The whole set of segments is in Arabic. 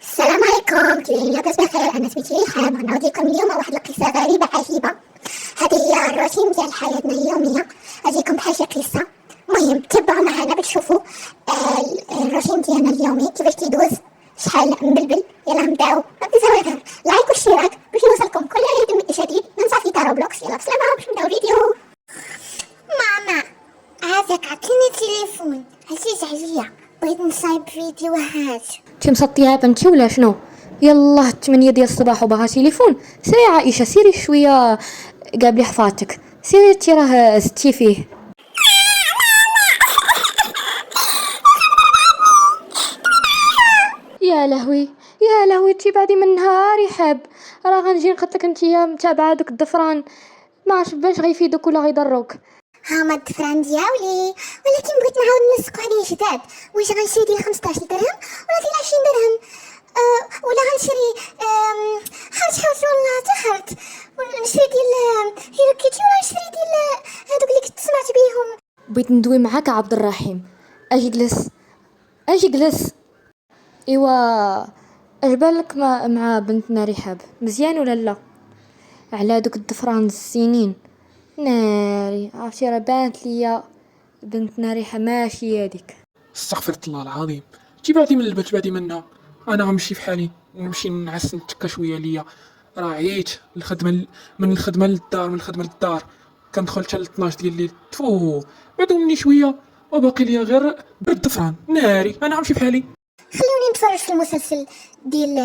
السلام عليكم، كيفين؟ لاباس بخير؟ انا سميتي ريحام، غنعاود لكم اليوم واحد القصه غريبه عجيبه. هذه هي الروتين ديال حياتنا اليوميه، غاديكم بحال شي قصه. المهم تبعوا معنا باش تشوفوا الروتين ديالنا اليومي كيفاش تيدوز، شحال مبلبل. يلا نبداو غير لايك واشتراك باش يوصلكم كل جديد من صفحه روبلوكس. يلا بسلامه باش نبداو الفيديو. ماما، عافاك عطيني تليفون عزيز عليا، بغيت نصايب فيديوهات. انت مسطيها بنتي ولا شنو؟ يلا 8 ديال الصباح وباغا تليفون؟ سيري عائشه، سيري شويه قابلي حفاظتك، سيري انتي راه زدتي فيه. يا لهوي يا لهوي، انتي بعدي من نهار يحب، راه غنجي نقتلك انتيا متابعه دوك الضفران، ما عرفت باش غيفيدوك ولا غيضروك. هما الدفران دياولي، ولكن بغيت نعاود نلصقو عليه جداد. واش غنشري ديال 15 درهم ولا ديال 20 درهم؟ ولا غنشري حاوت والله تحرت، نشري ديال هيلو كيتي ولا نشري ديال هادوك اللي كنت سمعت بيهم. بغيت ندوي معاك عبد الرحيم، اجي جلس اجي جلس. ايوا اش بالك مع بنتنا رحاب، مزيان ولا لا؟ على دوك الضفران الزينين ناري، عرفتي راه بانت ليا بنتنا ريحه ماشي هذيك. استغفر الله العظيم، بعدي من البيت بعدي منها. انا غنمشي في حالي، نمشي نعس نتكا شويه ليا، راه عييت الخدمه من الخدمه للدار، من الخدمه للدار كندخل حتى ل 12 ديال الليل. تفو بعدو مني شويه وباقي ليا غير بالضفران ناري. انا غنمشي في حالي. خليوني نتفرج في المسلسل ديال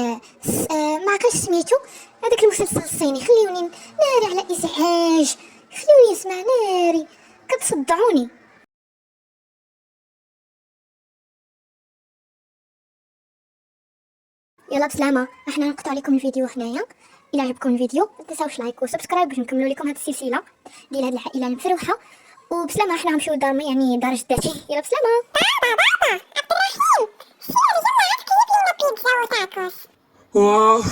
ما عرفتش سميتو، هذاك المسلسل الصيني. خليوني ناري على ازعاج، خليوني نسمع ناري، كتصدعوني. يلا بسلامه، احنا نقطع لكم الفيديو هنايا. الى عجبكم الفيديو ما تنساوش لايك وسبسكرايب باش نكملوا لكم هذه السلسله ديال هذه العائله المفروحه. وبسلامه، احنا غنمشيو لدار يعني دار جداتي. يلا بسلامه. واو